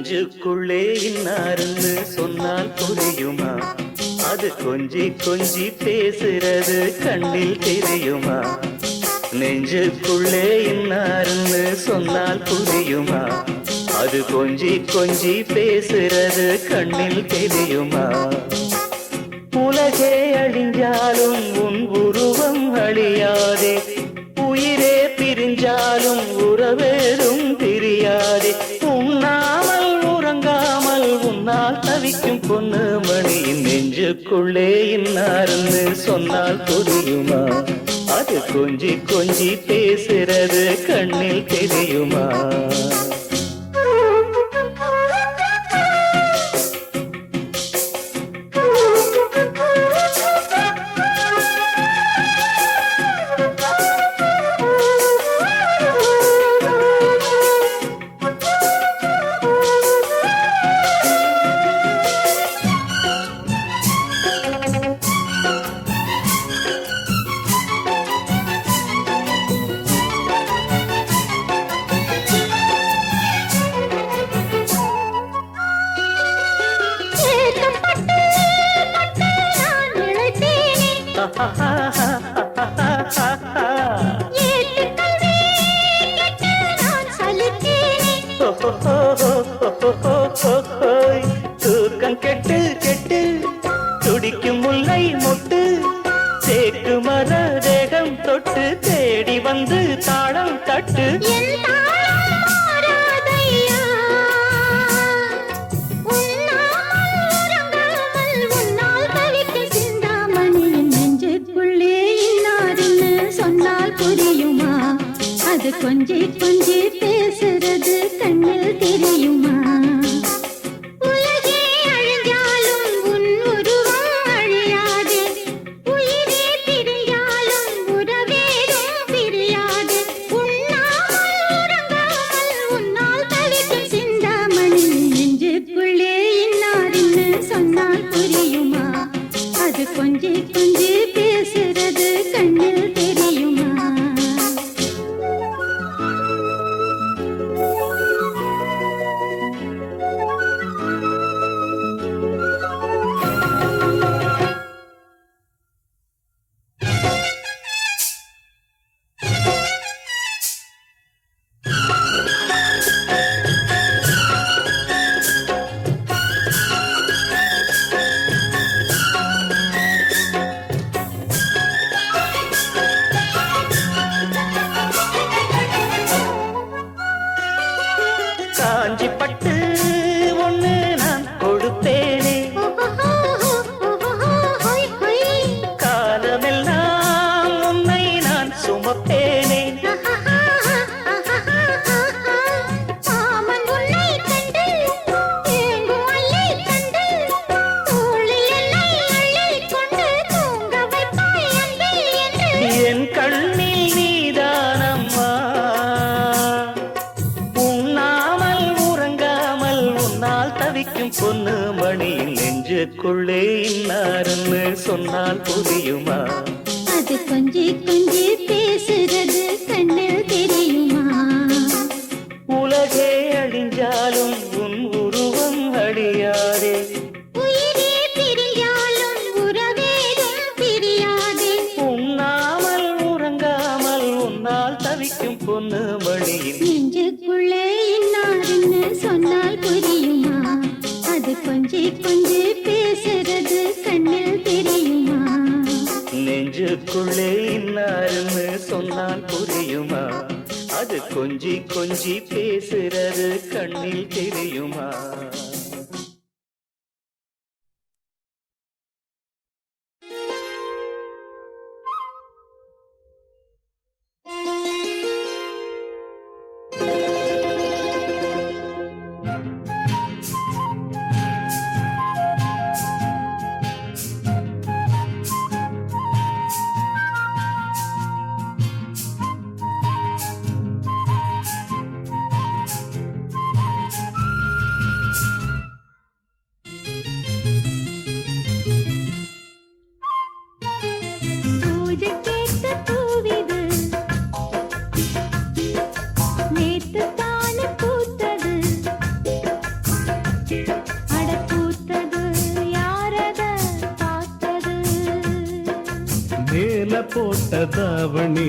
நெஞ்சுக்குள்ளே இன்னாருன்னு சொன்னால் புரியுமா? அது கொஞ்சி கொஞ்சி பேசுறது கண்ணில் தெரியுமா? நெஞ்சுக்குள்ளே இன்னாருன்னு சொன்னால் புரியுமா? அது கொஞ்சி கொஞ்சி பேசுறது கண்ணில் தெரியுமா? உலகே அழிஞ்சாலும் உன் உருவம் அழியாதே, உயிரே பிரிஞ்சாலும் உறவேறும் பிரியாதே. உண்ணாமல் உறங்காமல் உன்னால் தவிக்கும் பொண்ணு மணியின் நெஞ்சுக்குள்ளே இன்னாருன்னு சொன்னால் புரியுமா? அது கொஞ்சி கொஞ்சி பேசுறது கண்ணில் தெரியுமா? தூக்கம் கெட்டு கெட்டு துடிக்கும் முல்லை மொட்டு, தேக்கு மர தேகம் தொட்டு தேடி வந்து தாளம் தட்டு. அது கொஞ்சி கொஞ்சி பேசுறது கண்ணில் தெரியுமா? உலகே அழிஞ்சாலும் உன் உருவம் அழியாதே, உயிரே பிரியாலும் உறவேறும் பிரியாதே. உண்ணாமல் உறங்காமல் உன்னால் தவிக்கும் சிந்தாமணி நெஞ்சுக்குள்ளே இன்னாருன்னு சொன்னால் புரியுமா? அது கொஞ்சி கொஞ்சி பேசுறது கண்ணில் தெரியுமா? காஞ்சி பட்டு ஒண்ணு நான் கொடுத்தேனே, காலமெல்லாம் உன்னை நான் சுமப்பேனே. என் கண்ணில் நீதானம்மா, உண்ணாமல் உறங்காமல் உன்னால் தவிக்கும் பொண்ணு மணியின் நெஞ்சுக்குள்ளே இன்னாருன்னு சொன்னால் புரியுமா? அது கொஞ்சி கொஞ்சி பேசுறது கண்ணில் தெரியுமா? உலகே அழிஞ்சாலும் உன் உருவம் அழியாதே, உயிரே பிரியாலும் உறவேறும் பிரியாதே. உண்ணாமல் உறங்காமல் உன்னால் தவிக்கும் பொண்ணு மணியின் நெஞ்சுக்குள்ளே இன்னாருன்னு சொன்னால் புரியுமா? அது கொஞ்சி கொஞ்சி பேசுறது கண்ணில் தெரியுமா? நெஞ்சுக்குள்ளே இன்னாருன்னு சொன்னால் புரியுமா? அது கொஞ்சி கொஞ்சி பேசுறது கண்ணில் தெரியுமா? போட்ட தாவணி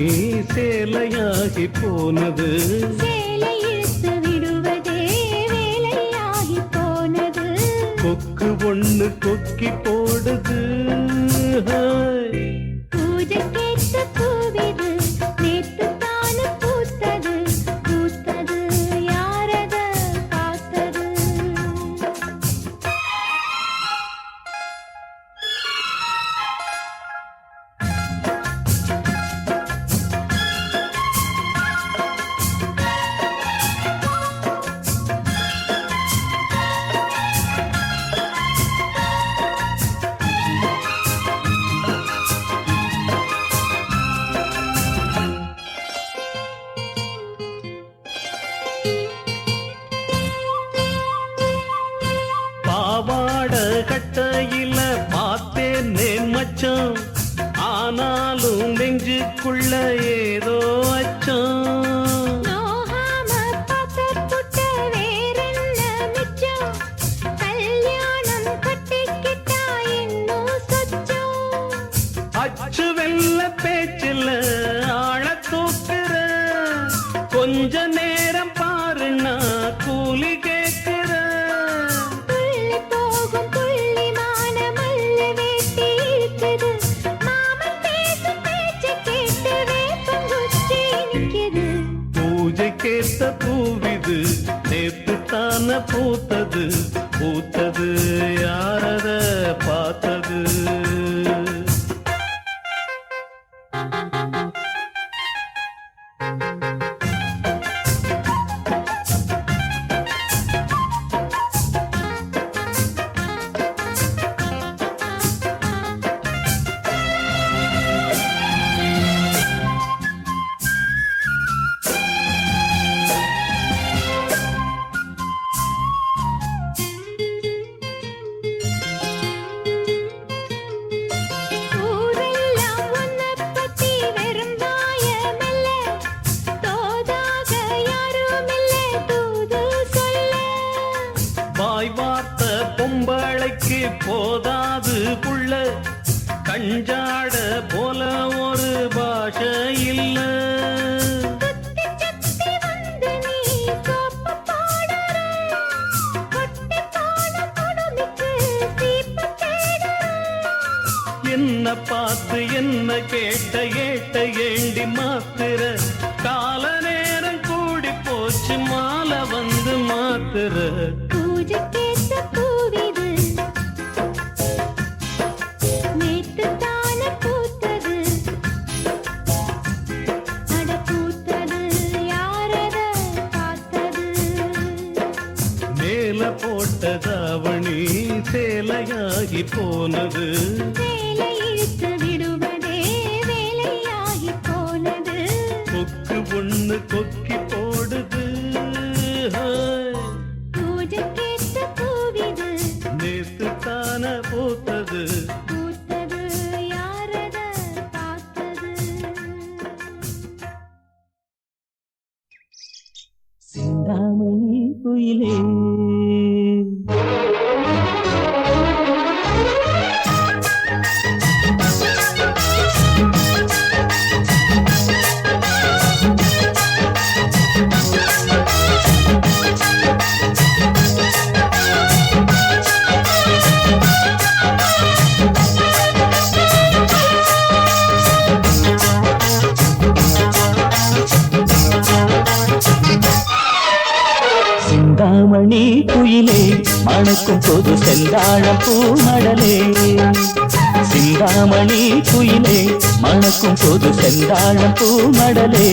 சேலையாகி போனது. சேலை இழுத்து விடுவதே வேலையாகி போனது. கொக்கு ஒண்ணு கொக்கி போடுது. பூஜை கேட்ட பூவிது நேற்று தானு பூத்தது. பூத்தது யாரத பார்த்தது? பாவாட கட்டையில பார்த்தேனே மச்சான், ஆனாலும் நெஞ்சுக்குள்ள ஏதோ அச்சம். நோகாம பார்த்துப்புட்ட வேறென்ன மிச்சம்? கல்யாணம் கட்டிக்கிட்டா இன்னும் சொச்சம். அச்சு வெல்ல பேச்சில் ஆழ தூக்குற, கொஞ்ச நேரம் பாருன்னா கூலி கேட்கிற. துள்ளி போகும் புள்ளிமான மல்லு வேட்டி இருக்குது. மாமன் பேசும் பேச்சை கேட்டு வேப்பங்குச்சி நிக்குது. பூஜை கேட்ட பூவிது நேற்று தான பூத்தது. பூத்தது யாரத பார்த்தது? ஊரெல்லாம் உன்னைப் பத்தி வெறும் வாயமில்ல. தோதாக யாருமில்ல தூது சொல்ல. வாய் வார்த்த பொம்பளைக்கு போதாது புள்ள, கஞ்சாட போல ஒரு பாஷை இல்ல. சுத்தி சுத்தி வந்து நீ சோப்பு போடுற. கொட்டி போன கொடுமைக்கு சீப்பு தேடுற. என்ன பார்த்து என்ன கேட்ட ஏட்ட ஏண்டி மாத்துற? கால நேரம் கூடி போச்சு மாலை வந்து மாத்துற. பூஜை கேட்ட பூவிது நேற்று தானே பூத்தது. அட பூத்தது யாரத பார்த்தது? மேல போட்ட தாவணி சேலையாகி போனது. வேலை இழுத்து விடுவதே வேலையாகி போனது. கொக்கு ஒண்ணு கொக்கி போடுது. பூஜை கேட்ட பூவிது நேத்து தான பூத்தது. பூத்தது யாரத பார்த்தது? சிந்தாமணி குயிலே சிந்தாமணி குயிலே மணக்கும் பொது செந்தாழம் பூமடலே. சிந்தாமணி குயிலே மணக்கும் பொது செந்தாழம் பூமடலே.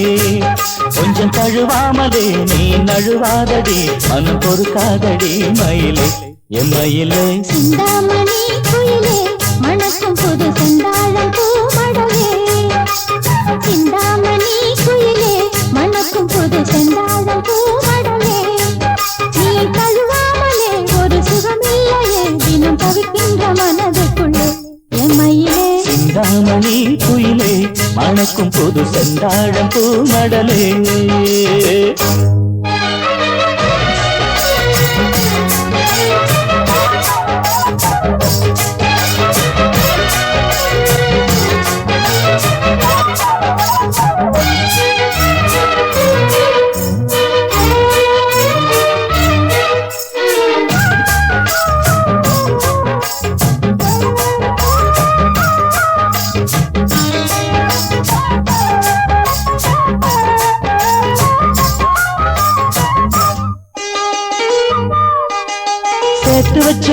கொஞ்சம் தழுவாமலே நீ நழுவாதடி, மனம் பொறுக்காதடி மயிலே எம்மையிலே. சிந்தாமணி குயிலே மணக்கும் புது செந்தாழம் பூமடலே. சிந்தாமணி குயிலே மணக்கும் புது செந்தாழம் பூமடலே. நீ தழுவாமலே ஒரு சுகமில்லையே, தினம் தவிக்கின்ற மனதுக்குள்ளே எம்மையிலே. சிந்தாமணி குயிலே மணக்கும் பொது செந்தாழம் பூமடலே.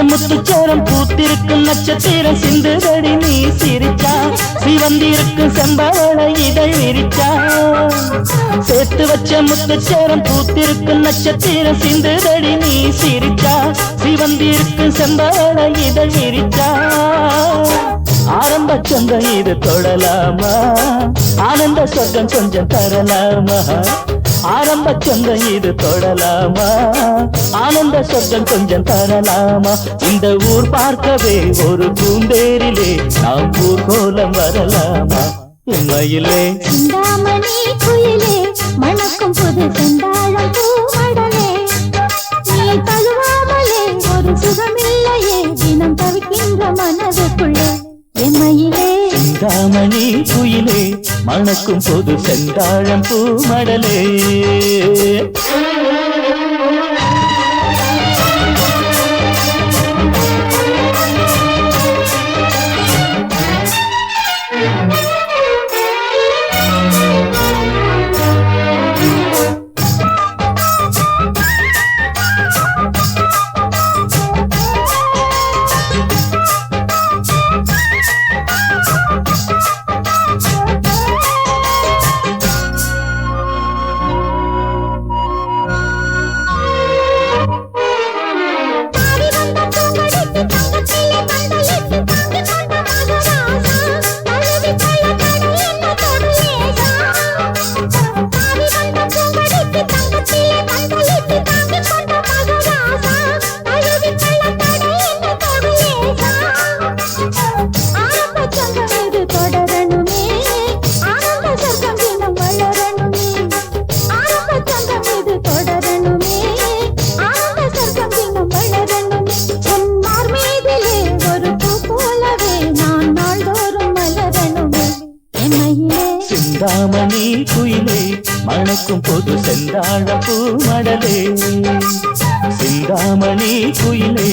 முத்துச்சோரம் பூத்திருக்கும் நட்சத்திரம் சிந்துதடி நீ சிரிச்சா சிவந்திருக்கும் செம்பவள இதழ் விரிச்சா சேர்த்து வச்ச முத்துச்சோரம் பூத்திருக்கும் நட்சத்திரம் சிந்துதடி நீ சிரிச்சா சிவந்திருக்கும் செம்பவள இதழ் விரிச்சா ஆரம்ப சொந்தம் இது தொடலாமா ஆனந்த சொர்க்கம் கொஞ்சம் தரலாமா ஆரம்ப சொந்தம் இது தொடலாமா ஆனந்த சொர்க்கம் கொஞ்சம் தரலாமா இந்த ஊர் பார்க்கவே ஒரு பூந்தேரிலே நாம் ஊர்கோலம் வரலாமா உண்மையிலே சிந்தாமணி குயிலே மணக்கும் புது செந்தாழம் பூமடலே நீ தழுவாமலே ஒரு சுகமில்லையே தினம் தவிக்கின்ற மனதுக்குள்ளே எம்மையிலே சிந்தாமணி குயிலே மணக்கும் பொது செந்தாழம் பூமடலே சிந்தாமணி குயிலே மணக்கும் பொது செந்தாழம் பூமடலே சிந்தாமணி குயிலே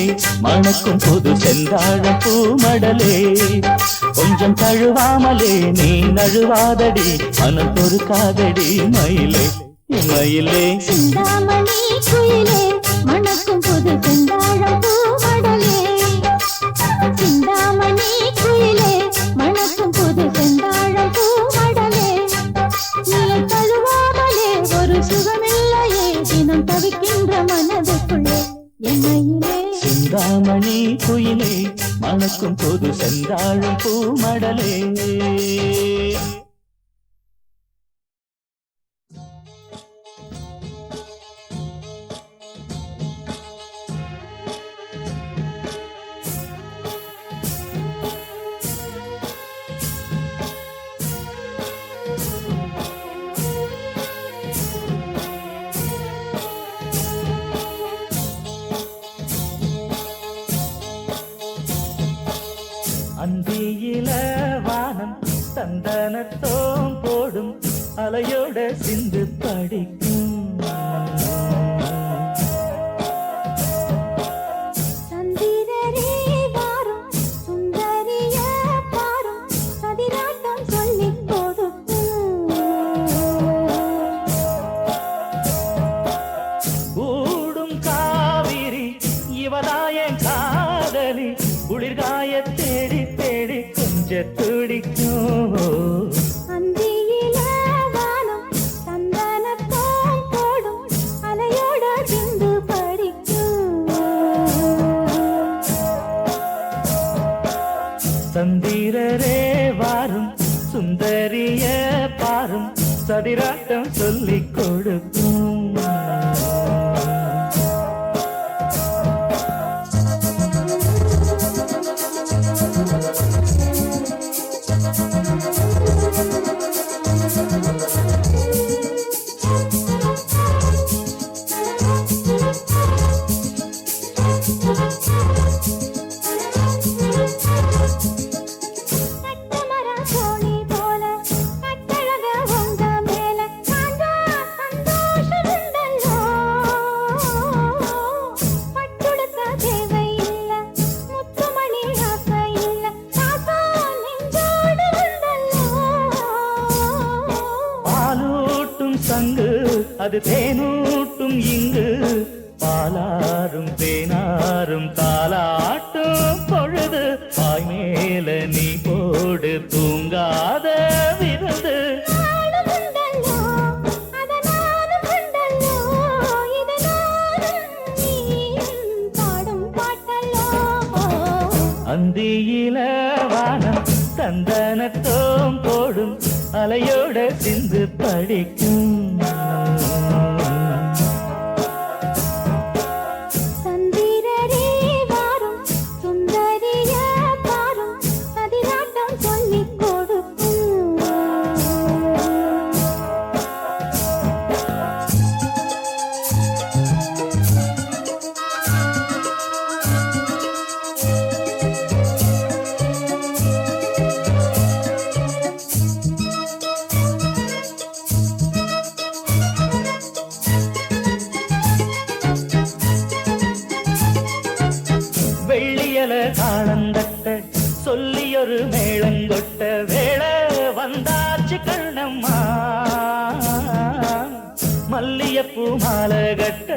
மணக்கும் பொது செந்தாழம் பூமடலே கொஞ்சம் தழுவாமலே நீ நழுவாதடி மனம் பொறுக்காதடி மயிலே மயிலே சிந்தாமணி குயிலே மணக்கும் புது செந்தாழம் பூமடலே சிந்தாமணி குயிலே மணக்கும் புது செந்தாழம் பூமடலே நீ தழுவாமலே ஒரு சுகமில்லையே தினம் தவிக்கின்ற மனதுக்குள்ளே எம்மையிலே சிந்தாமணி குயிலே மணக்கும் பொது செந்தாழம் பூமடலே அந்தியில வானம் சந்தனத்தோம் போடும் அலையோட சிந்து படிக்கும் சந்திரரே வாரும் சுந்தரிய பாரும் சதிராட்டம் சொல்லிக் கொடுக்கும் கூடும் காவிரி இவதாயன் காதலி குளிர்காய தேடி தேடி கொஞ்ச துடிக்கும் அந்தியில வானம் சந்தனத்தோம் போடும் அலையோட சிந்து படிக்கும் சந்திரரே வாரும் சுந்தரிய பாரும் சதிராட்டம் சொல்லிக் கொடுக்கும் கட்டமர சோழி போல கட்டழக உங்க மேல காஞ்சா சந்தோஷமுண்டல்லோ பட்டுடுக்க தேவையில்ல முத்துமணி ஆசை இல்ல காசா நெஞ்சோடு உண்டல்லோ பாலூட்டும் சங்கு அது தேனூட்டும் இங்கு பாலாரும் தேனாரும் தாலா நீங்காத விருந்து நானும் உண்டல்லோ, அத நானும் உண்டல்லோ, இது நானும் நீயும் பாடும் பாட்டல்லோ. அந்தியில வானம் சந்தனத்தோம் போடும் அலையோட சிந்து படிக்கும் சந்திரரே வாரும், சுந்தரிய பாரும், பதினாட்டம் சொல்லிக் கொடுக்கும். வெள்ளியல தாளந்தட்ட சொல்லியொரு மேளங்கொட்ட வேளை வந்தாச்சு கண்ணம்மா மல்லியப்பூ மாலை கட்ட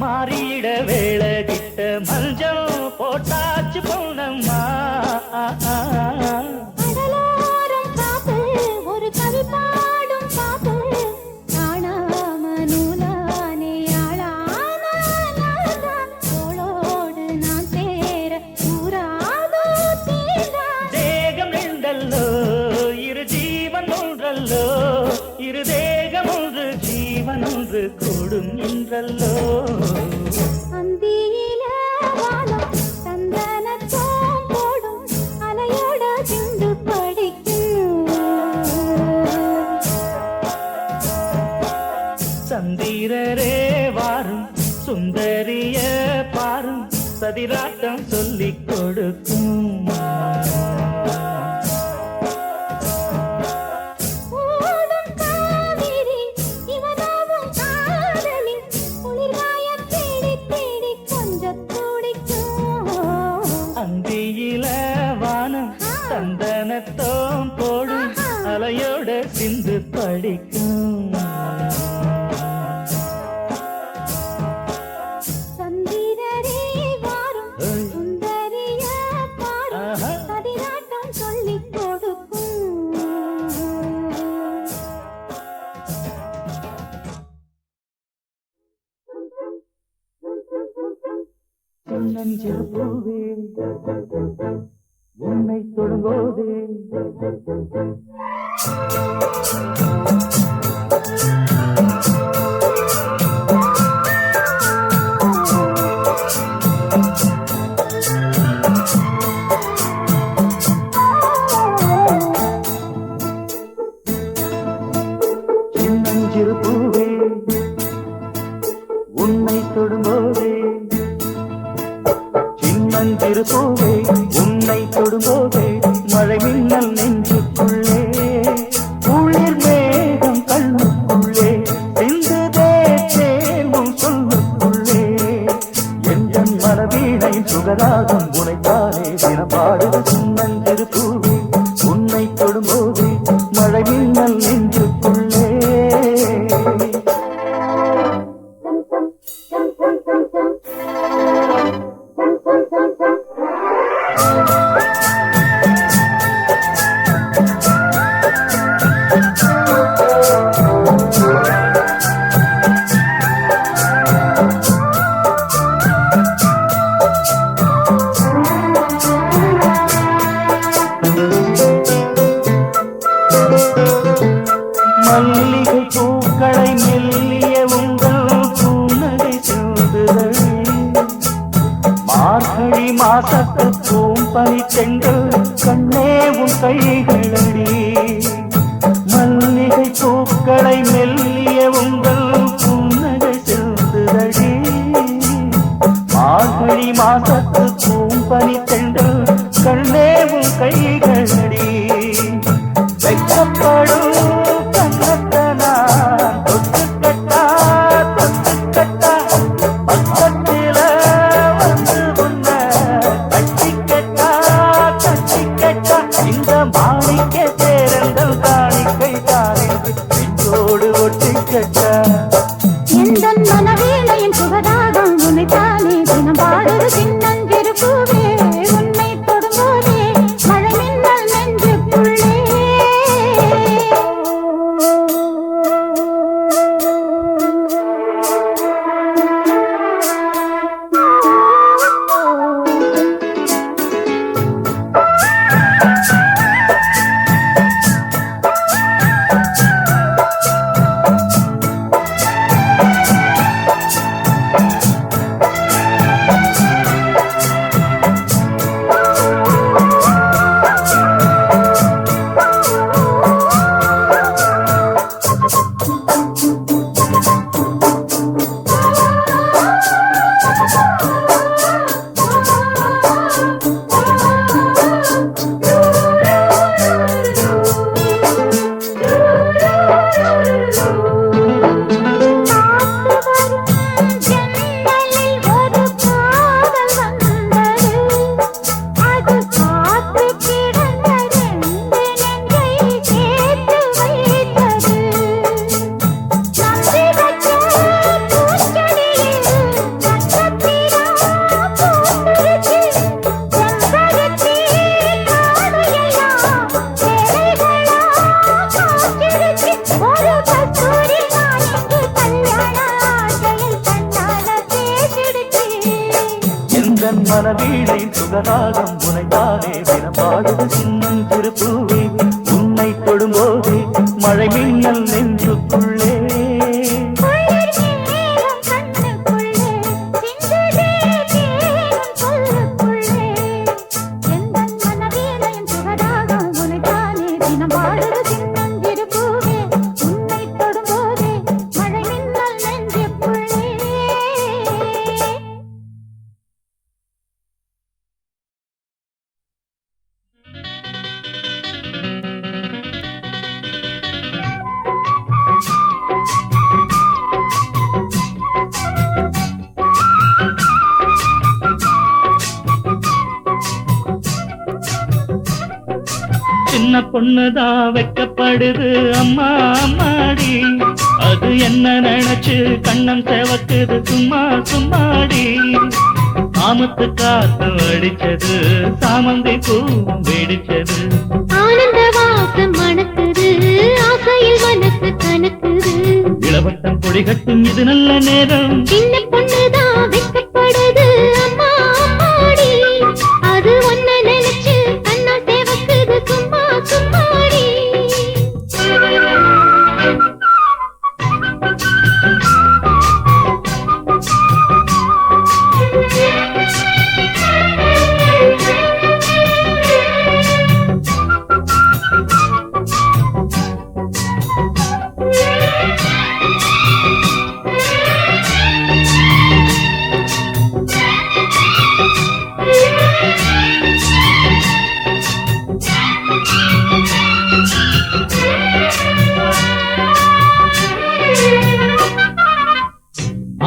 மாறியிட வேளை கிட்ட மஞ்சள் போட்டாச்சு பொன்னம்மா கடலோரம் காத்து ஒரு கவி பாடும் பாட்டு காணாம நூலானே ஆளான நான்தான். தோளோடு நான் சேர கூறாதோ தீர்ந்தான். தேகம் ரெண்டல்லோ இரு ஜீவன் ஒன்றல்லோ இரு தேகம் ஒன்று ஜீவன் ஒன்று கூடும் என்றல்லோ அந்தியில வானம் சந்தனத்தோம் போடும் அலையோட சிந்து படிக்கும். சந்திரரே வாரும் சுந்தரிய பாரும் சதிராட்டம் சொல்லிக் கொடுக்கும் ஓடும் காவிரி இவனாவும் காதலி குளிர்காயத் தேடி தேடி கொஞ்சத் துடிக்கும். அந்தியில வானம் சந்தனத்தோம் போடும் அலையோட சிந்து படிக்கும் சந்திரரே வாரும், ஏய். சுந்தரிய பாரும், ஆஹா. பதினாட்டம் சொல்லிக் கொடுக்கும். சின்னஞ்சிறு பூவே உன்னை தொடும்போதே சின்னஞ்சிறு பூவே உன்னை தொடும்போதே சின்னஞ்சிறு பூவே உன்னை தொடும்போதே மழை மின்னல் நெஞ்சுக்குள்ளே குளிர் மேகம் கண்ணுக்குள்ளே சிந்துதே தேர்வும் சொல்லுக்குள்ளே என் மனவீணை சுகராகம் உனைத்தானே தினப்பாடுது சின்னஞ்சிறு பூவே உன்னை தொடும்போதே மழை மின்னல் நெஞ்சுக்குள்ளே மல்லிகை பூக்களை மெல்லிய உங்கள் புன்னகை சிந்துதல் மார்கழி மாசத்து பூம்பனி செங்கல் கண்ணே உன் கைகளடி மல்லிகை பூக்களை மெல்லிய உங்கள் புன்னகை சிந்துதடி மார்கழி மாசத்து பூம்பனி செங்கல் கண்ணே உன் கைகளடி வெட்கப்படும் கண்ணத்தனா தொட்டுக்கட்டா தொட்டுக்கட்டா பக்கத்தில வந்து உன்னை தட்டிக்கட்டா தட்டிக்கட்டா இந்த மாணிக்க சேரங்கள் காணிக்கை தானென்று நெஞ்சோடு ஒட்டிக்கட்டா எந்தன் மனவேளையின் சுகராகம் உனைத்தானே தினம் பாடுது சின்னஞ்சிறு மழை மின்னல் நெஞ்சுக்குள்ளே குளிர் மேகம் கண்ணுக்குள்ளே சிந்துதே தேனும் சொல்லுக்குள்ளே எந்தன் மனவீணையின் சுகராகம் உனக்கானே தினம் பாடுது சின்னஞ்சிறு பூவே உன்னை தொடும்போதே மழை மின்னல் நெஞ்சுக்குள்ளே சின்ன பொண்ணுதான் வெக்கப்படுது அம்மா அம்மாடி, அது என்ன நினைச்சு கண்ணம் செவக்குது சும்மா சும்மாடி. ஆமத்து காத்து அடிச்சது சாமந்தி பூவும் வெடிச்சது, ஆனந்த வாசம் மணக்குது ஆசையில் மனசு கணக்குது. இளவட்டம் கொடி கட்டும் இது நல்ல நேரம். சின்ன பொண்ணுதான் வெக்கப்படுது அம்மா அம்மாடி, அது ஒன்ன நினைச்சு கண்ணா சேவக்குது சும்மா சும்மாடி.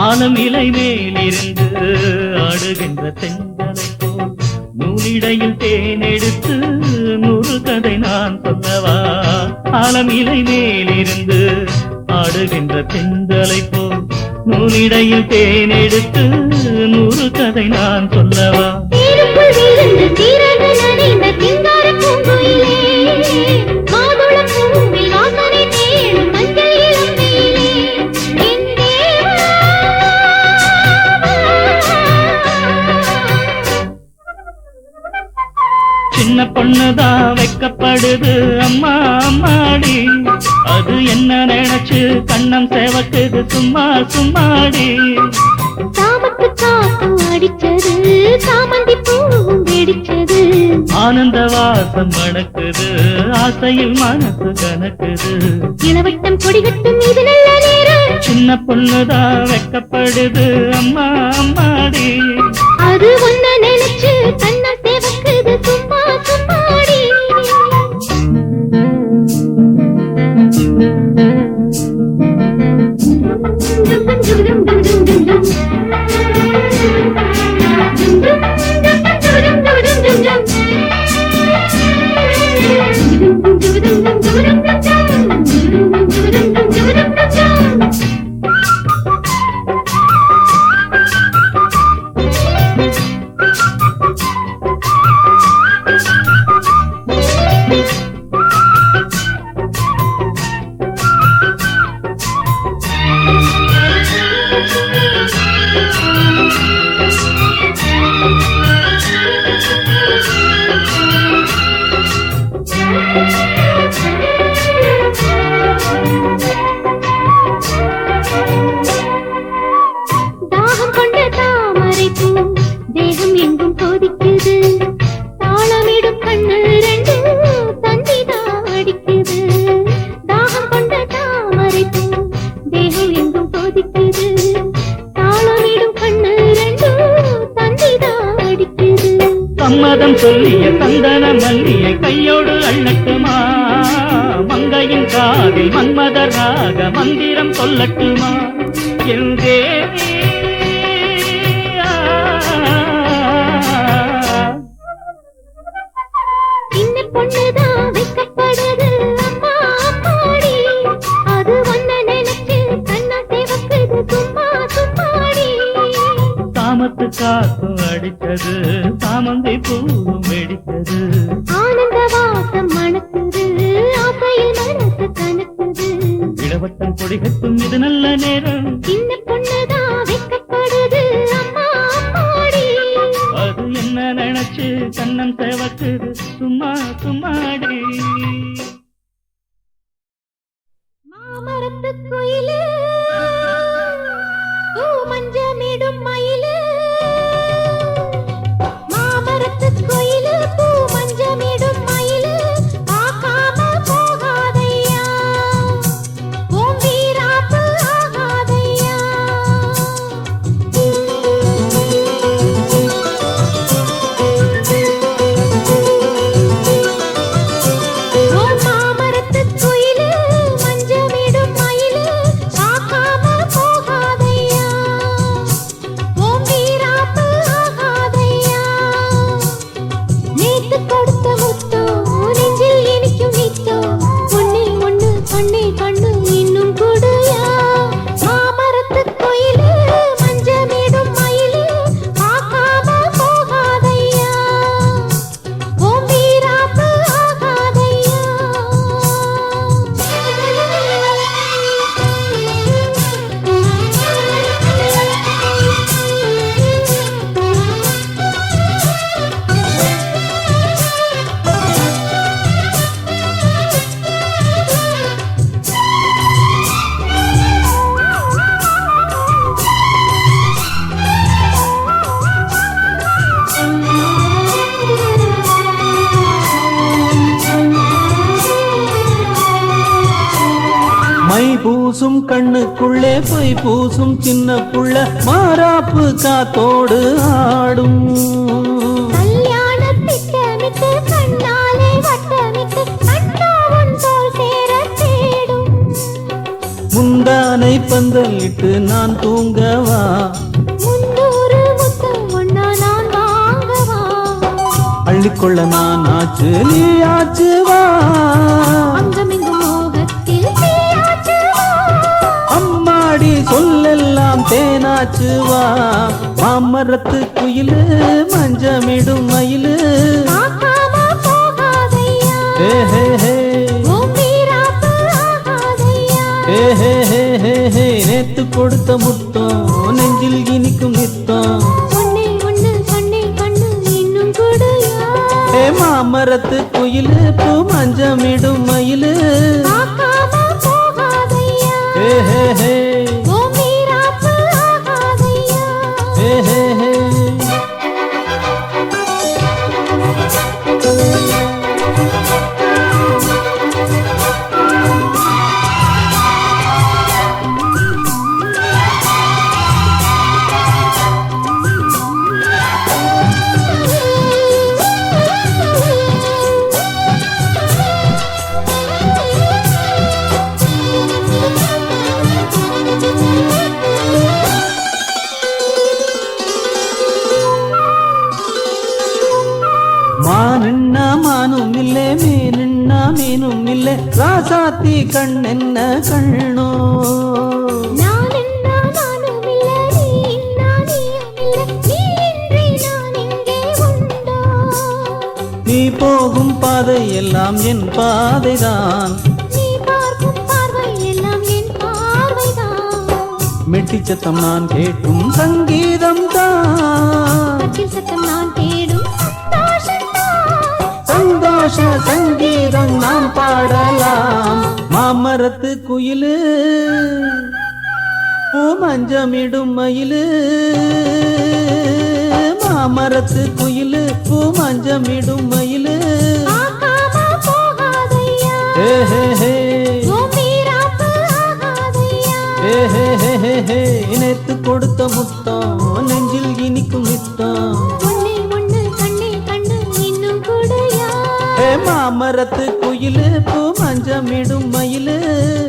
ஆலம் இலை மேலிருந்து ஆடுகின்ற தென்றலை போல் நூலிடையில் தேன் எடுத்து நூறு கதை நான் சொல்லவா. ஆலம் இலை மேலிருந்து ஆடுகின்ற தென்றலை போல் நூலிடையில் தேன் எடுத்து நூறு கதை நான் சொல்லவா. தேருக்குள் விழுந்து தீரக நனைந்த சிங்கார பூங்குயிலே, மாதுளம் பூவில் வாசனை தேடும் மஞ்சள் இளம் வெயிலே, என் தேவா. சின்ன பொண்ணுதான் வெக்கப்படுது அம்மா அம்மாடி, அது என்ன நினைச்சு கண்ணம் சேவக்குது சும்மா சும்மாடி. சாமத்து காத்து அடிச்சது சாமந்தி பூவும் வெடிச்சது, ஆனந்த வாசம் மணக்குது ஆசையில் மனசு கணக்குது. இளவட்டம் கொடிகட்டும் இது நல்ல நேரம். சின்ன பொண்ணுதான் வெக்கப்படுது அம்மா அம்மாடி, அது ஒன்ன நினைச்சு கண்ணா சேவக்குது சும்மா சும்மாடி. தாகம் கொண்ட தாமரை பூ தேகம் எங்கும் கொதிக்குது, தாளமிடும் கண்ணு ரெண்டு தந்திதான் அடிக்குது. தாகம் கொண்ட தாமரை பூ தேகம் எங்கும் கொதிக்குது, தாளமிடும் கண்ணு ரெண்டு தந்திதான் அடிக்குது. சம்மதம் சொல்லிய சந்தன மல்லியை கையோடு அள்ளட்டுமா, மங்கையின் காதில் மன்மதராக மந்திரம் சொல்லட்டுமா. என் தேவி சின்ன பொண்ணுதான் வெக்கப்படுது அம்மா அம்மாடி, அது ஒன்ன நினைச்சு கண்ணா சேவக்குது சும்மா சும்மாடி. சாமத்து காத்து அடித்தது சாமந்தி பூவும் வெடித்தது, ஆனந்த வாசம் மணக்குது ஆசையில் மனசு கணக்குது. இளவட்டம் கொடி கட்டும் இது நல்ல நேரம். சின்ன பொண்ணுதான் வெக்கப்படுது அம்மா அம்மாடி, அது என்ன நினைச்சு கண்ணம் சேவக்குது சும்மா சும்மாடி. மை பூசும் கண்ணுக்குள்ளே பொய் பூசும் சின்ன புள்ள மாறாப்பு காத்தோடு ஆடும். கல்யாண திட்டமிட்டு கண்ணாலே வட்டமிட்டு கண்ணாவன் தோல் சேர தேடும். முந்தானை பந்தலிட்டு நான் தூங்கவா, முன்னூறு முத்தம் ஒன்னா நான் வாங்கவா. அள்ளிக்கொள்ள நான் ஆச்சு நீ ஆச்சு வா. அங்கமெங்கும் மோகத்தில் தீயாச்சு வா. அம்மாடி சொல்லெல்லாம் தேனாச்சு வா. மாமரத்து குயிலு மஞ்சமிடும் மயிலு. பார்க்காம போகாதையா. ஹே ஹே ஹே உன் வீராப்பு ஆகாதையா. ஹே ஹே ஹே ஹே ஹே. நேத்து கொடுத்த முத்தம் நெஞ்சில் இனிக்கும் நித்தம். ஒன்னே ஒண்ணு கண்ணே கண்ணு இன்னும் கொடுயா. ஹே மாமரத்து குயிலு பூ மஞ்சமிடும் மயிலு. பார்க்காம போகாதையா. ஹே ஹே ஹே உன் வீராப்பு ஆகாதையா. ஹே ஹே ஹே. மானுன்னா மானும் இல்லே மீனுன்னா மீனும் இல்லே ராசாத்தி கண்ணென்ன கண்ணோ. நான் என்ன நானும் இல்ல நீ என்ன நீயும் இல்ல நீ இன்றி நான் இங்கே உண்டோ. நீ போகும் பாதை எல்லாம் என் பாதைதான். நீ பார்க்கும் பார்வை எல்லாம் என் பார்வைதான். மெட்டிச்சத்தம் நான் கேட்கும் சங்கீதம் தான். கட்டில் சத்தம் நான் தேடும் சந்தோஷம்தான். சந்தோஷ சங்கீதம் நாம் பாடலாம். மாமரத்து குயிலு பூ மஞ்சமிடும் மயிலு. மாமரத்து குயிலு பூ மஞ்சமிடும் மயிலு. பார்க்காம போகாதையா. ஹே ஹே ஹே உன் வீராப்பு ஆகாதையா. ஹே ஹே ஹே ஹே ஹே. நேத்து கொடுத்த முத்தம் நெஞ்சில் இனிக்கும் நித்தம். ஒன்னே ஒண்ணு கண்ணே கண்ணு இன்னும் கொடுயா. ஹே மாமரத்து குயிலு பூ மஞ்சமிடும் மயிலு.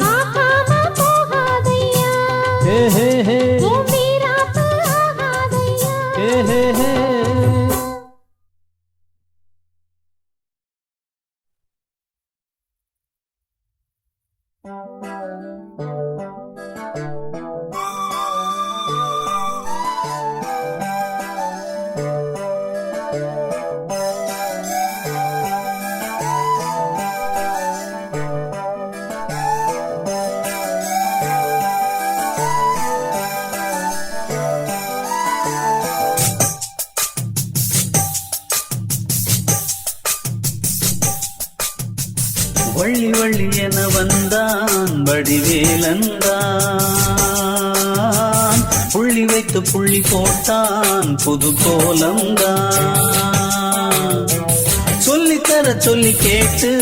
பார்க்காம போகாதையா. ஹே ஹே ஹே உன் வீராப்பு ஆகாதையா. ஹே ஹே ஹே. வள்ளி வள்ளி என வந்தான் வடிவேலந்தான். புள்ளி வைத்து புள்ளி போட்டான் புது கோலம்தான். சொல்லித்தர சொல்லி கேட்டு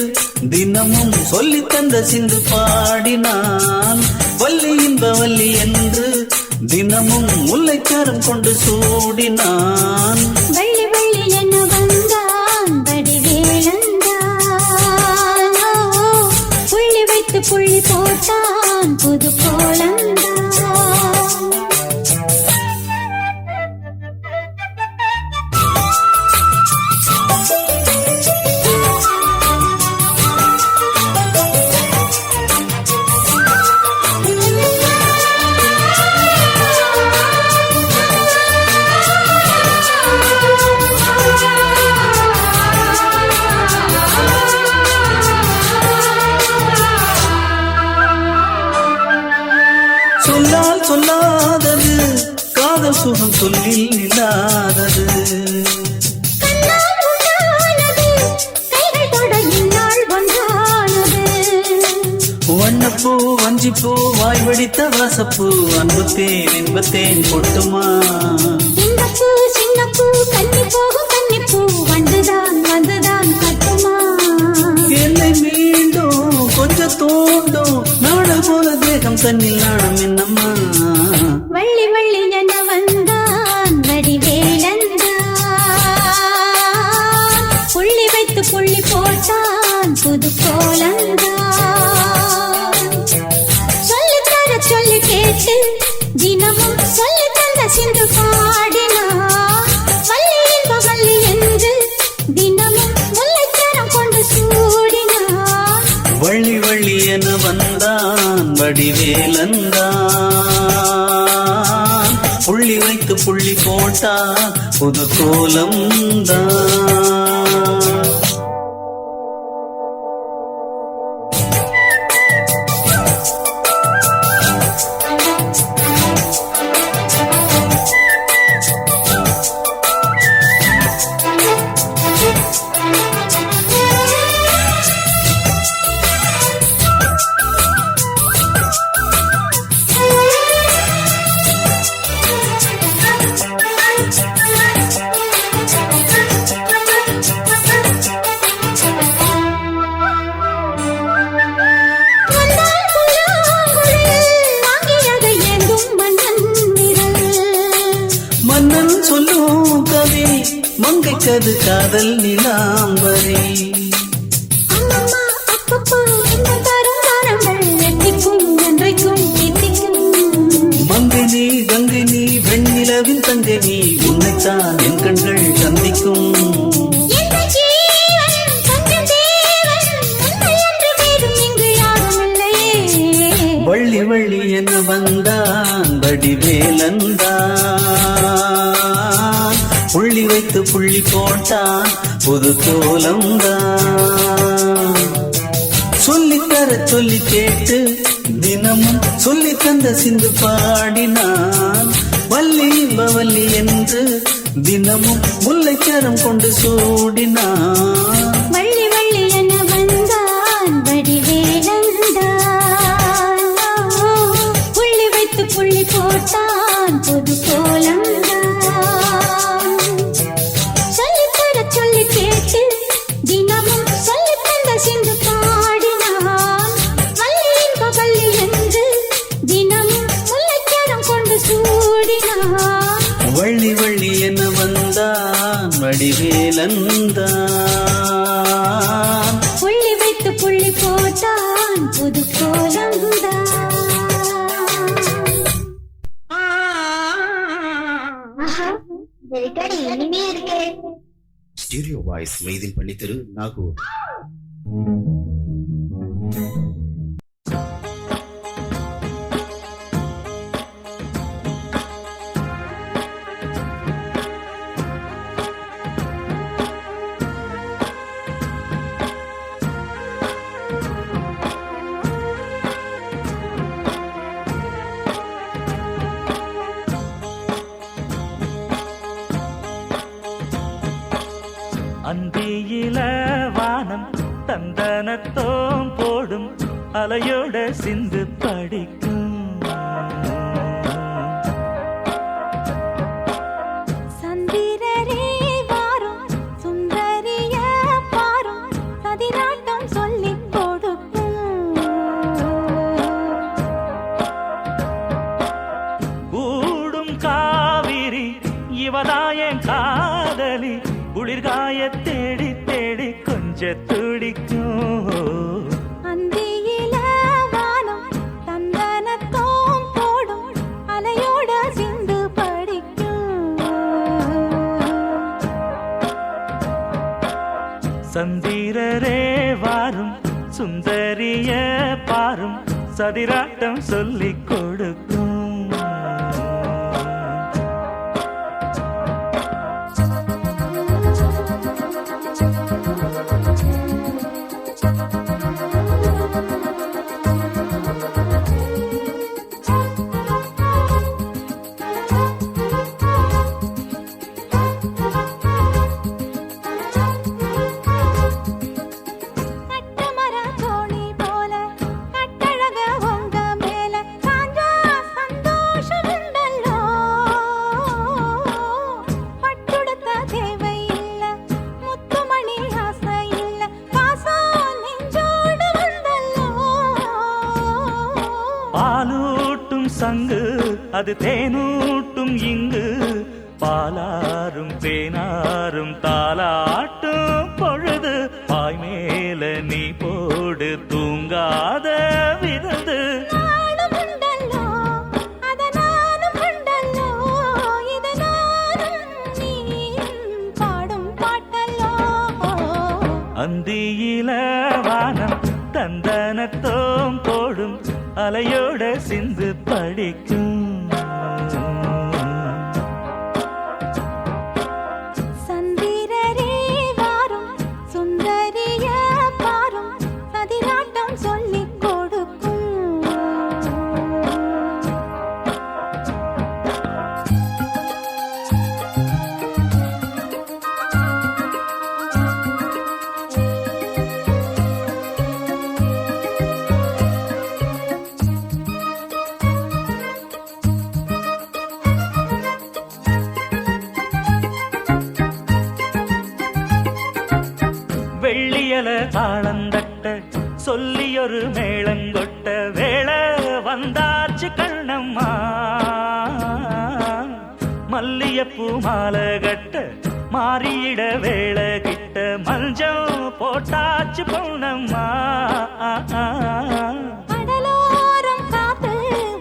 தினமும் சொல்லி தந்த சிந்து பாடினான். வள்ளி இன்ப வள்ளி என்று தினமும் முல்லைச்சாரம் கொண்டு சூடினான். வள்ளி வள்ளி என்ன வந்தான் வடிவேலந்தான். புள்ளி வைத்து புள்ளி போட்டான் புது கோலந்தான். சொல்லால் சொல்லாதது காதல் சுகம் சொல்லில் இல்லாதது. வண்ணப்பூ வஞ்சிப்பூ வாய் வடித்த வாசப்பூ அன்புத்தேன் இன்பத்தேன் கொட்டுமா. சின்னப்பூ சின்னப்பூ கன்னி போகும் கன்னிப்பூ வந்துதான் வந்துதான் கட்டுமா. என்னை மீண்டும் கொஞ்சம் தோண்டும் நாடல் போல தேகம் தன்னில் நாணம் என்னம்மா வள்ளி வள்ளி என வந்தான் வடிவேலந்தான் புள்ளி வைத்து புள்ளி போட்டான் புது கோலந்தான் சொல்லித்தர சொல்லி கேட்டு தினமும் சொல்லி தந்த சிந்து பாடினான் வள்ளி இன்ப வள்ளி என்று தினமும் முல்லைச்சரம் கொண்டு சூடினான் வள்ளி வள்ளி என வந்தான் வடிவேலந்தான் புள்ளி வைத்து புள்ளி போட்டா புது கோலம்தான் மங்கைக்கது காதல் நிலாம்பரே அம்மம்மா அப்பப்பா இந்த தரும் வாரங்கள் எத்திக்கும் என்றைக்கும் எத்திக்கும் மங்கை நீ கங்கை நீ வெண்ணிலவின் தங்கை நீ உன்னைத்தான் என் கண்கள் சந்திக்கும் எந்த ஜீவன் தஞ்சம் தேவன் உன்னை அன்று வேறும் இங்கு யாரும் இல்லையே வள்ளி வள்ளி என வந்தான் வடிவேலந்தான் புள்ளி வைத்து புள்ளி போட்டான் புது கோலம்தான் சொல்லித்தர சொல்லி கேட்டு தினமும் சொல்லி தந்த சிந்து பாடினான் வள்ளி பவல்லி என்று தினமும் முல்லைச்சரம் கொண்டு சூடினான் வள்ளி வள்ளி என வந்தான் வடிவேலந்தான் புள்ளி வைத்து புள்ளி போட்டான் புது கோலம்தான் சொல்லித்தர சொல்லி கேட்டு தினமும் சொல்லி தந்த சிந்து பாடினான் வள்ளி இன்ப வள்ளி என்று தினமும் முல்லைச்சரம் கொண்டு சூடினான் வள்ளி வள்ளி என வந்தான் வடிவேலந்தான் புள்ளி வைத்து புள்ளி போட்டான் புது கோலம்தான் இனிமே இருக்கு ஸ்டீரியோ வாய்ஸ் மெய்தின் பள்ளித்தெரு நாகூர். அந்தியில வானம் தந்தனத்தோம் போடும் அலையோட சிந்து படிக்கும் சந்திரரே வாரும் சுந்தரிய பாரும் பதினாட்டம் சொல்லிக் கொடுக்கும் கூடும் காவிரி இவதாயன் காதலி குளிர்காய தேடி தேடி கொஞ்ச துடிக்கும் அந்தியில வானம் தந்தனத்தோம் போடும் அலையோட சிந்து படிக்கும் சந்திரரே வாரும் சுந்தரிய பாரும் சதிராட்டம் சொல்லிக் கொடுக்கும் கட்டமர தோணி போல கட்டழக உங்க மேல சாஞ்சா சங்கு அது தேனூட்டும் இங்கு பாலாரும் தேனாரும் தாலாட்டும் பொழுது பாய் மேல நீ போடு தூங்காத விருது நானும் உண்டல்லோ, அத நானும் உண்டல்லோ, இது நானும் நீயும் பாடும் பாட்டல்லோ. அந்தியில வானம் தந்தனத்தோம் போடும் அலையோட சிந்து படிக்கும் சந்திரரே வாரும், சுந்தரிய பாரும், சதிராட்டம் சொல்லிக் கொடுக்கும். வெள்ளியல தாளந்தட்ட சொல்லியொரு மேளங்கொட்ட வேளை வந்தாச்சு கண்ணம்மா மல்லியப்பூ மாலை கட்ட மாறியிட வேளை கிட்ட மஞ்சள் போட்டாச்சு பொண்ணம்மா கடலோரம் காத்து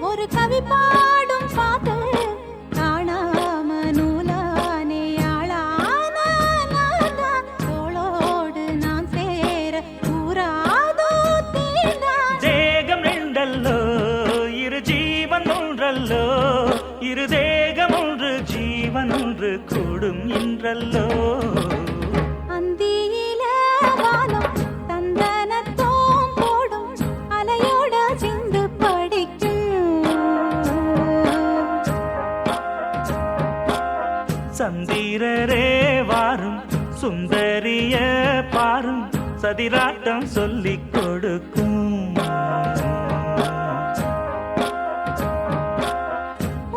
ஒரு கவி பாடும் பாத்து காணாம நூலானே ஆளான தோளோடு நான் சேர கூறாதோ தீர்ந்தான். தேகம் ரெண்டல்லோ இரு ஜீவன் ஒன்றல்லோ இரு தேகம் ஒன்று ஜீவன் ஒன்று கூடும் இன்றல்லோ அந்தியில வானம் தந்தனத்தோம் போடும் அலையோட சிந்து படிக்கும். சந்திரரே வாரும் சுந்தரிய பாரும் சதிராட்டம் சொல்லிக் கொடுக்கும்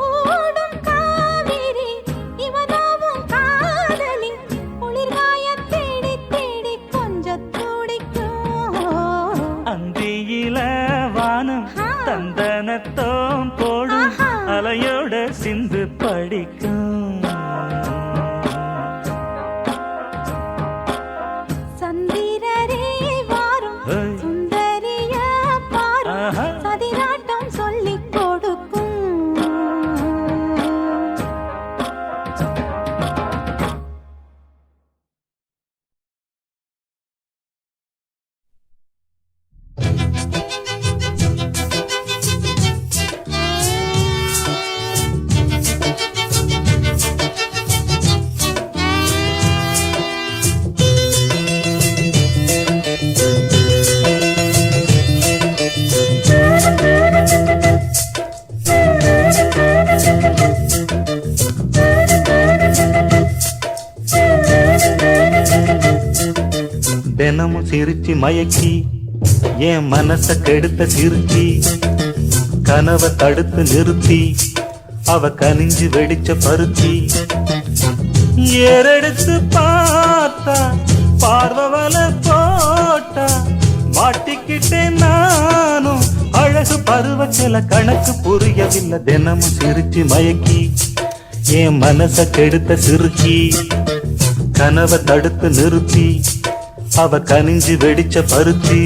ஓடும் காவிரி இவனாவும் காதலி குளிர்காயத் தேடி தேடி கொஞ்சத் துடிக்கும். அந்தியில வானம் ஆ. தந்தனத்தோம் போடும் ஆஹா. அலையோட சிந்து படிக்கும் சந்திரரே வாரும், ஏய். சுந்தரிய பாரும், ஆஹா. சதிராட்டம் சொல்லிக் கொடுக்கும். தினமும் சிரிச்சு மயக்கி என் மனச கெடுத்த சிரிச்சி கனவை தடுத்து நிறுத்தி அவ கனிஞ்சு வெடிச்ச பருத்தி ஏறெடுத்து பார்த்தா பார்வவல போட்டா மாட்டிக்கிட்டேன் நானும் அழகு பருவ சில கணக்கு புரியவில்லை தினமும் சிரிச்சு மயக்கி என் மனச கெடுத்த சிரிச்சி கனவை தடுத்து நிறுத்தி அவ கனிஞ்சு வெடிச்ச பருத்தி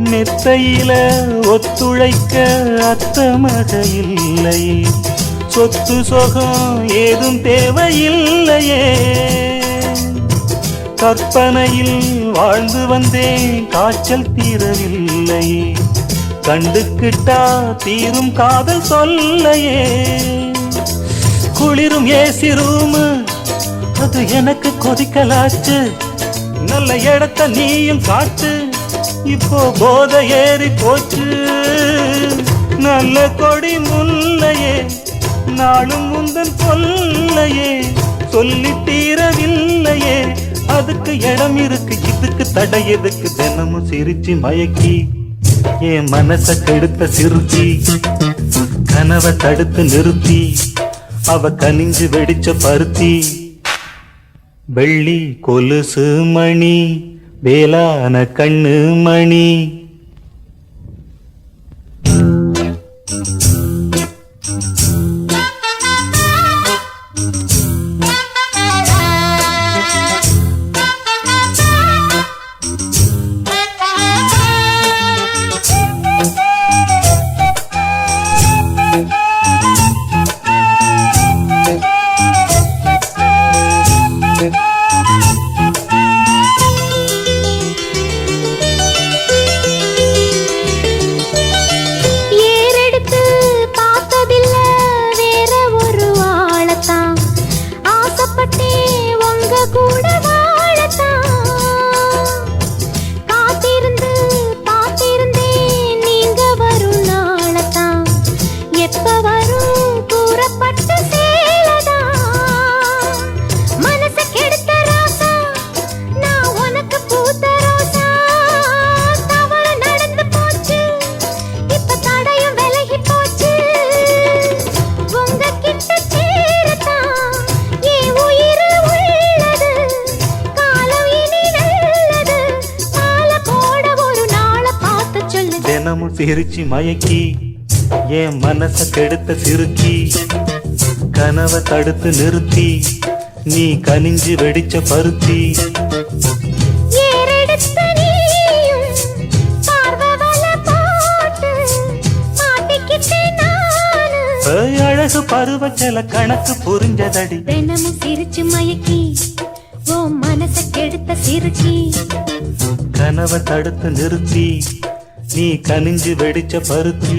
மெத்தையில ஒத்துழைக்க அத்தமக இல்லையே சொத்து சொகம் ஏதும் தேவையில்லையே கற்பனையில் வாழ்ந்து வந்தேன் காய்ச்சல் தீரவில்லையே கண்டுக்கிட்டா தீரும் காதல் சொல்லையே குளிரும் ஏசி ரூமு அது எனக்கு கொதிக்கலாச்சு நல்ல இடத்த நீயும் காட்டு இப்போ போத ஏறி போச்சு நல்ல கொடி முல்லையே நாளும் முந்தன் கொல்லையே சொல்லி தீரவில்லையே அதுக்கு இடம் இருக்கு இதுக்கு தடை எதுக்கு தினமும் சிரிச்சு மயக்கி என் மனச கெடுத்த சிறுக்கி கனவை தடுத்து நிறுத்தி அவ கனிஞ்சு வெடிச்ச பருத்தி வெள்ளி கொலுசு மணி வேளான கண்ணு மணி ஏறெடுத்து பார்த்ததில்ல வேற ஒரு ஆளத்தான் ஆசைப்பட்டே உங்க கூட வாழத்தான் காத்திருந்து பார்த்திருந்தேன் நீங்க வரும் நாளத்தான் எப்ப வரும் கூறப்பட்ட சேலதான் மனச கெடுத்த ராசா நான் உனக்கு பூத்த ரோசா தவறு நடந்து போச்சு இப்ப தடையும் விலகி போச்சு உங்க கிட்ட சேரத்தான் என் உயிர் உள்ளது காலம் இனி நல்லது மாலை போட ஒரு நாளை பார்த்து சொல்லு தினமும் சிரிச்சு மயக்கி என் மனச கெடுத்த சிறுக்கி கனவை தடுத்து நிறுத்தி நீ கனிஞ்சு வெடிச்ச பருத்தி ஏறெடுத்த நீயும் பார்வை வலை போட்டு மாட்டிக்கிட்டேன் நானு அழகு பருவச்சல கணக்கு புரிஞ்சதடி தினமும் சிரிச்சு மயக்கி ஓ மனச கெடுத்த சிறுக்கி கனவை தடுத்து நிறுத்தி நீ கனிஞ்சு வெடிச்ச பருத்தி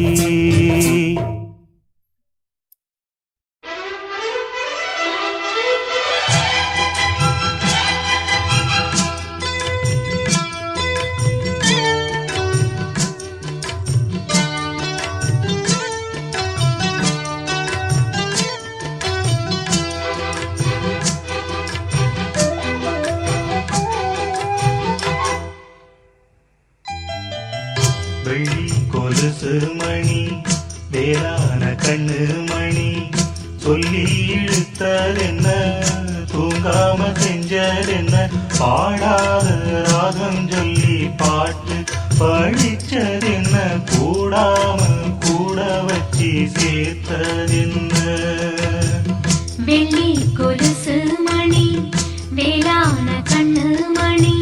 வெள்ளி கொலுசு மணி வேளான கண்ணு மணி சொல்லி இழுத்ததென்ன தூங்காம செஞ்சதென்ன பாடாத ராகம் சொல்லி பாட்டு படிச்சதென்ன கூடாம கூட வச்சு சேர்த்ததென்ன வெள்ளி கொலுசு மணி வேளான கண்ணு மணி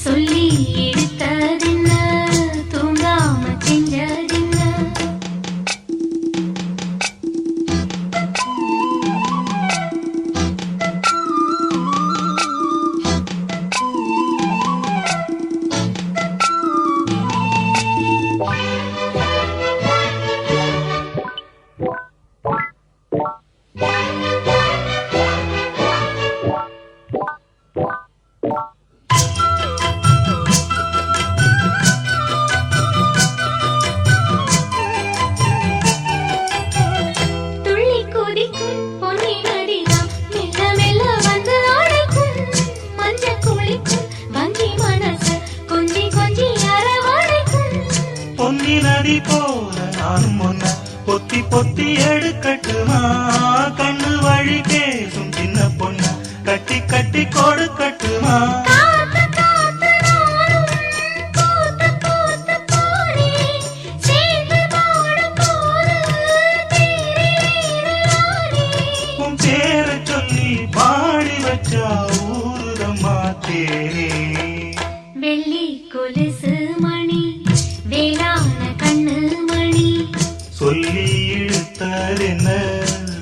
சொல்லி எடுத்ததென்ன தூங்காம செஞ்சதென்ன துள்ளி குதிக்கும் பொன்னி நதிதான் மெல்ல மெல்ல வந்து அடைக்கும் மஞ்சள் குளிக்கும் வங்கி மனச கொஞ்சி கொஞ்சி அரவணைக்கும் பொன்னி நதி போல நானும் ஒன்ன பொத்தி பொத்தி எடுக்கட்டுமா கண்ணு வழி பேசும் சின்ன பொண்ண கட்டி கட்டி கொடுக்கட்டுமா காத்து காத்து நானும் கூத்து கூத்து போனேன் சேர்ந்து பாடும் போது தேரே உன் பேர சொல்லி பாடி வச்சா ஊருதம்மா தேரே வெள்ளி கொலுசு மணி வேளான கண்ணு மணி சொல்லி இழுத்ததென்ன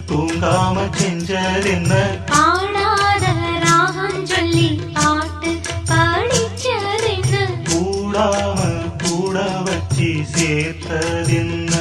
தூங்காம செஞ்சதென்ன பாடாத ராகம் சொல்லி பாட்டு படிச்சதென்ன கூடாம கூட வச்சு சேர்த்ததென்ன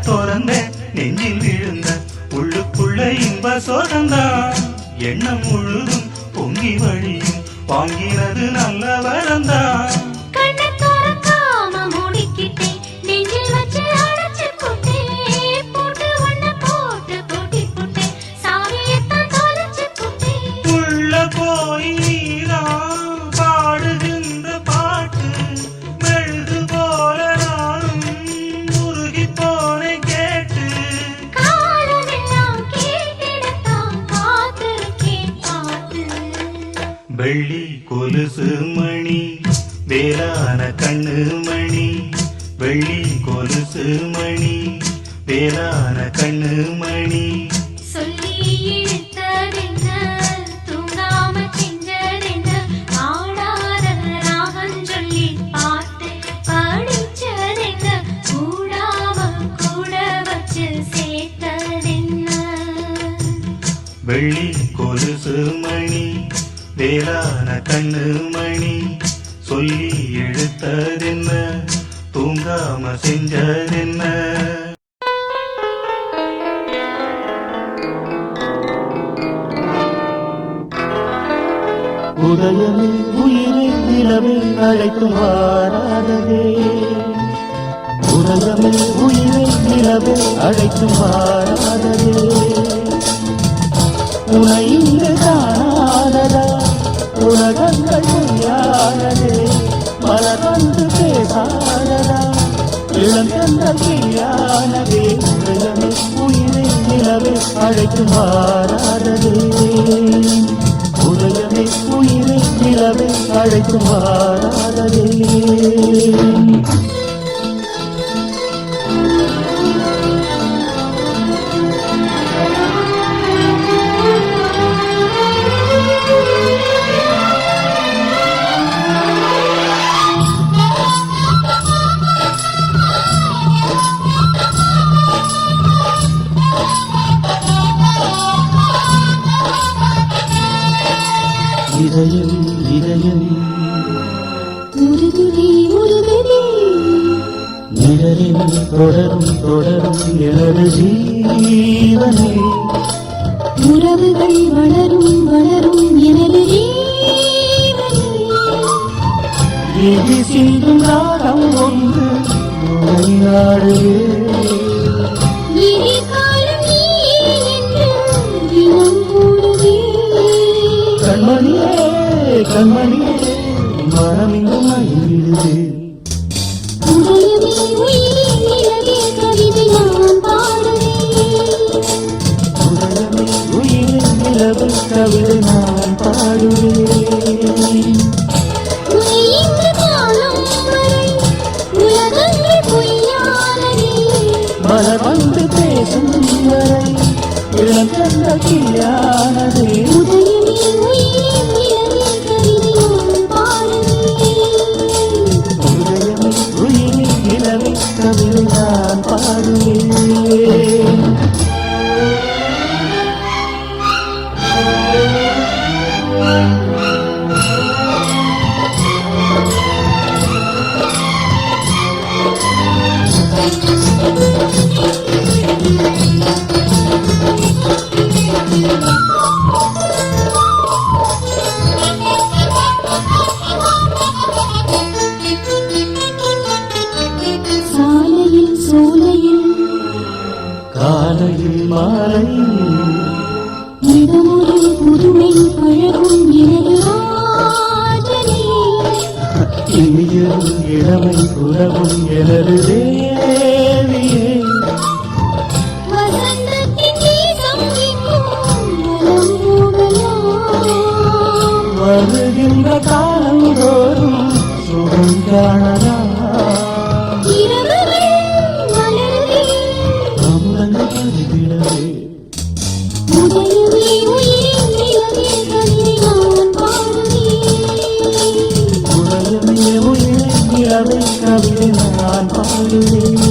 திறந்தேன் நெஞ்சில் விழுந்த உள்ளுக்குள்ள இன்ப சோகந்தான் எண்ணம் முழுதும் பொங்கி வழியும் வாங்கினது நல்ல வரந்தான் கண்ணை திறக்காம மூடிக்கிட்டேன் நெஞ்சில் வச்சு அடைச்சு போட்டேன் போட்டு ஒன்ன போட்டு பூட்டி போட்டேன் சாவியத்தான் தொலைச்சு போட்டேன் உள்ள போய் நீதான் பாடுகின்ற பாட்டு மெழுகு போல நானும் உருகி போனேன் கேட்டு காலமெல்லாம் கேட்டிடத்தான் காத்திருக்கேன் பார்த்து வெள்ளி கொலுசு மணி வேளான கண்ணு மணி வெள்ளி கொலுசு மணி வேளான கண்ணு மணி சொல்லி இழுத்ததென்ன தூங்காம செஞ்சதென்ன ஆடாத ராகம் சொல்லி பாட்டு படிச்சதென்ன கூடாம கூட வச்சு சேர்த்ததென்ன வெள்ளி கொலுசு மணி வேளான கண்ணு மணி சொல்லி இழுத்ததென்ன தூங்காம செஞ்சதென்ன உதயமே உயிரை நிலவை அழைத்தும் வாராததே உதயமே உயிரை நிலவை அழைத்தும் வாராததே உனை இங்கு காணாததா உலகங்கள் பொய்யானதே மலர் வந்து பேசாததா இளங்கங்கள் பொய்யானதே உதயமே உயிரை நிலவை அழைத்தும் வாராததே உதயமே உயிரை நிலவை அழைத்தும் வாராததே இதயம் இதயம் முருகுதே முருகுதே நிழலில் தொடரும் தொடரும் எனது ஜீவனே உறவுகள் வளரும் வளரும் எனது ஜீவனே இது சிந்தும் ராகம் ஒன்று நாடுவே இனி காலம் நீயே என்று தினம் கூடுவே கண்மணியே கண்மணியே மனமிங்கும் மயிலிடுவே உதயமே உயிரே நிலவே கவிதை நான் பாடுவேன் உதயமே உயிரை நிலவு கவிதை நான் பாடுவேன் உன்னை இங்கு காணும் வரை உலகங்கள் பொய்யானதே மலர் வந்து பேசும் வரை இளங்கல்யானதே உதயமே உயிரே நிலவே கவிதை நான் பாடுவேன் உதயமே உயிரை நிலவை கவிதை நான் பாடுவேன் சாலையில் சோலையில் காலையில் மாலையில் இதமொரு புதுமை பழகும் எனது ராஜனே இனியும் இளமை புலவும் எனது தேவியே வசந்தத்தின் தேசம் எங்கும் வலம் மூடலாம் வருகின்ற காலம் தோறும் சுகம் காணலாம் இரவுகள் மலருதே அமுதங்கள் பதிவிடவே உதயமே உயிரே நிலவே கவிதை நான் பாடுவேன் உதயமே உயிரை நிலவை கவிதை நான் பாடுவேன்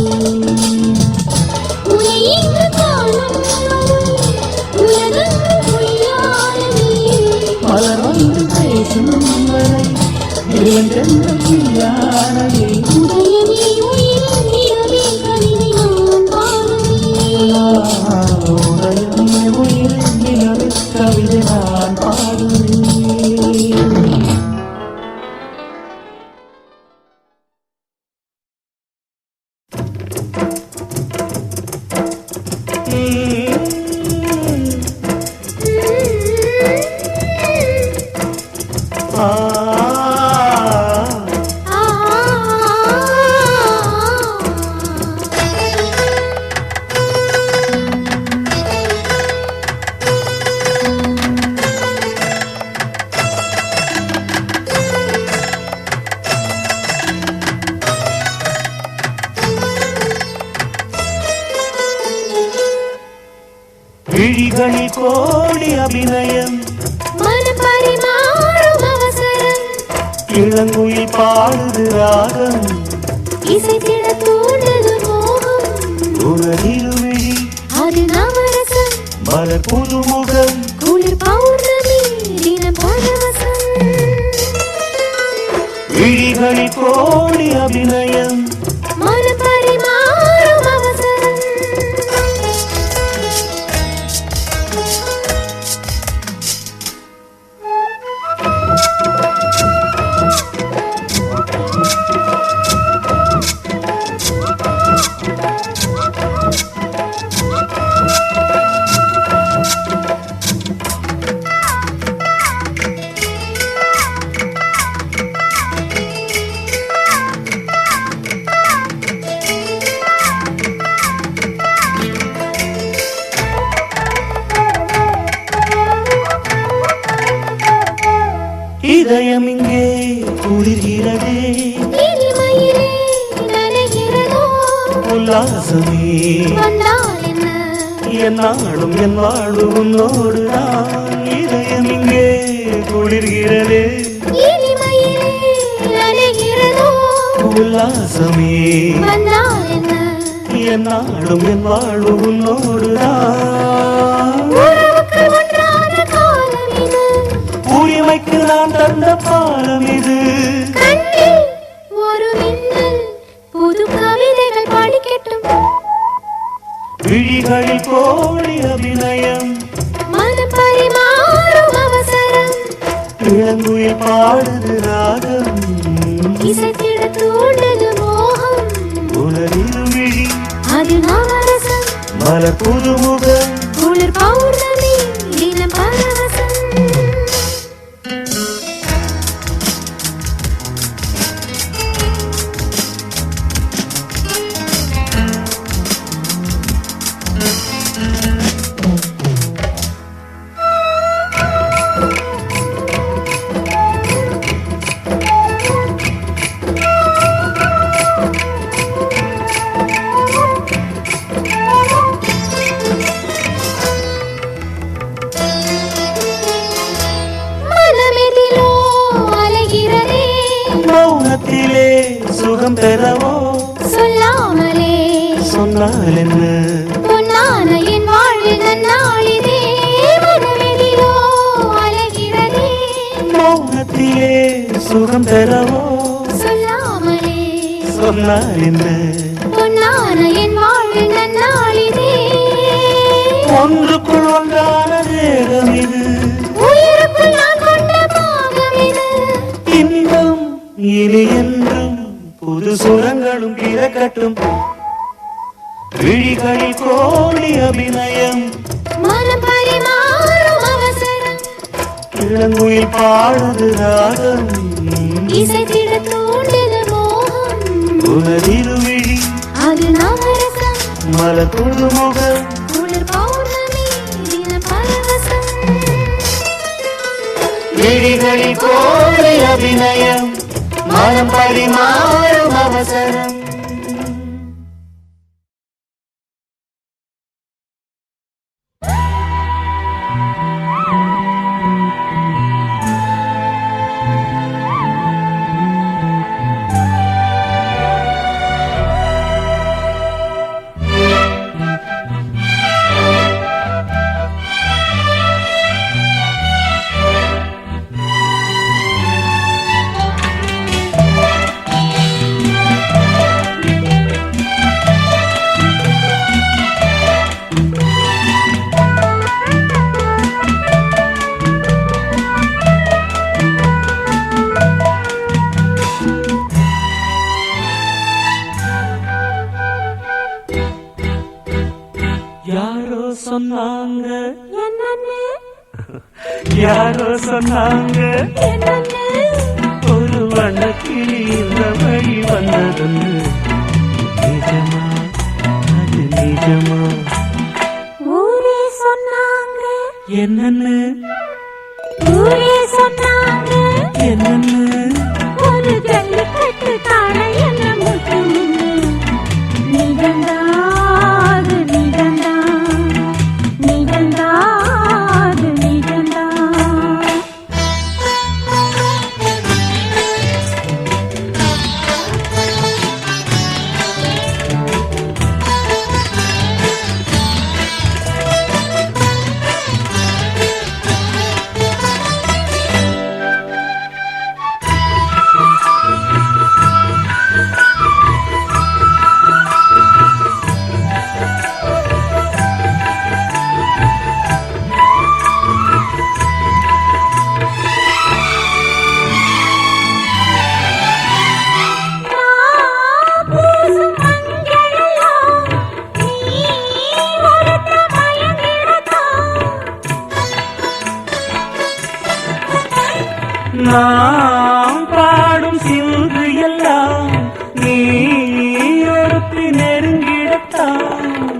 உன்னை இங்கு காணும் வரை உலகங்கள் பொய்யானதே மலர் வந்து பேசும் வரை இளங்கல்யானதே உதயமே உயிரே நிலவே கவிதை நான் பாடுவேன் விழிகளில் கோடி அபிநயம் மனம் பரிமாறும் அவசரம் இளங்குயில் பாடுது ராகம் இசைத்திட தூண்டது மோகம் உணர்விழி அது நவரசம் மலர் புதுமுகம் குளிர் பௌர்ணமி தினம் பரவசம் விழிகளில் கோடி அபிநயம் மனம் பரிமாறும் அவசரம் இதயம் இங்கே குளிர்கிறதே இனிமையிலே நனைகிறதோ உல்லாசமே வந்தால் என்ன என் நாடும் என் வாழும் உன்னோடுதான் இதயம் இங்கே குளிர்கிறதே இனிமையிலே நனைகிறதோ உல்லாசமே வந்தால் என்ன என் நாடும் என் வாழும் உன்னோடுதான் உறவுக்கு ஒன்றான காலம் இது உரிமைக்கு நான் தந்த பாலம் இது கண்ணில் ஒரு மின்னல் புது கவிதைகள் பாடிக்கட்டும் விழிகளில் கோடி அபிநயம் மனம் பரிமாறும் அவசரம் இளங்குயில் பாடுது ராகம் இசைத்திட தூண்டது மோகம் உணரில் விழி அது நவரசம் மலர் புதுமுகம் குளிர் பௌர்ணமி தினம் பரவசம் மனமெதிலோ அலைகிறதே மௌனத்திலே சுகம் பெறவோ சொல்லாமலே சொன்னால் என்ன பொன்னான என் வாழ்வில் நன்னாளிதே மனமெதிலோ அலைகிறதே மௌனத்திலே சுகம் பெறவோ சொல்லாமலே சொன்னால் என்ன பொன்னான என் வாழ்வில் நன்னாளிதே ஒன்றுக்குள் ஒன்றான தேகம் இது உயிருக்குள் நான் கொண்ட பாகம் இது இன்பம் இனி என்றும் புது சுரங்களும் பிறக்கட்டும் விழிகளில் கோடி அபிநயம் மனம் பரிமாறும் அவசரம் இளங்குயில் பாடுது ராகம் இசைத்திட தூண்டது மோகம் உணரில் விழி அது நவரசம் மலர் புதுமுகம் குளிர் பௌர்ணமி தினம் பரவசம் விழிகளில் கோடி அபிநயம் மனம் பரிமாறும் அவசரம் யாரோ சொன்னாங்க யாரோ சொன்னாங்க ஒரு வண்ணக்கிளி இந்த வழி வந்ததுன்னு நிஜமா அது நிஜமா ஊரே சொன்னாங்க என்னன்னு ஊரே சொன்னாங்க என்னன்னு ஒரு ஜல்லிக்கட்டு காணை என்ன முட்டும் நிகழ்ந்தா அது நிகழ்ந்தா நிகழ்ந்தா நாம் பாடும் சிந்து எல்லாம் நீ ஒருத்தி நெருங்கிடத்தான்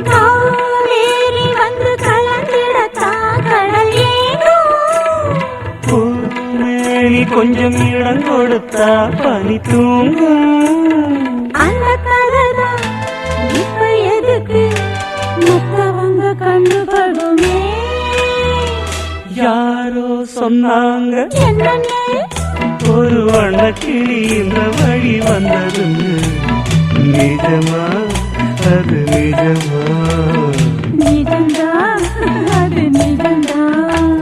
காவேரி வந்து கலந்திடத்தான் கடல் ஏனோ நீ கொஞ்சம் இடம் கொடுத்தா பனி தூங்கும் அந்த கதைதான் இப்ப எதுக்கு மத்தவங்க கண்ணு படுமே யாரோ சொன்னாங்க என்னன்னு ஒரு வண்ணக்கிளி இந்த வழி வந்தது நிஜமா அது நிஜமா நிஜம்தான் அது நிஜம்தான்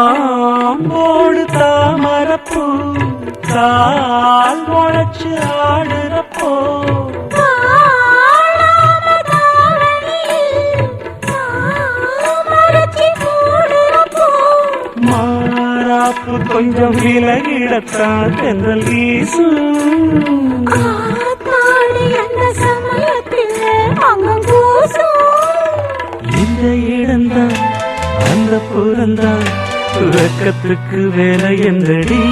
காம்போடு தாமரப்பூ கால் முளைச்சு ஆடுறப்போ மாறாப்பு கொஞ்சம் விலகிடத்தான் தென்றல் வீசும் இந்த இடம்தான் அந்த புறந்தான் துறக்கத்துக்கு வேலை என்றடி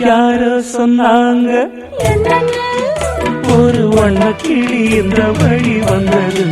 யாரோ சொன்னாங்க ஒரு வண்ணக்கிளி இந்த வழி வந்தது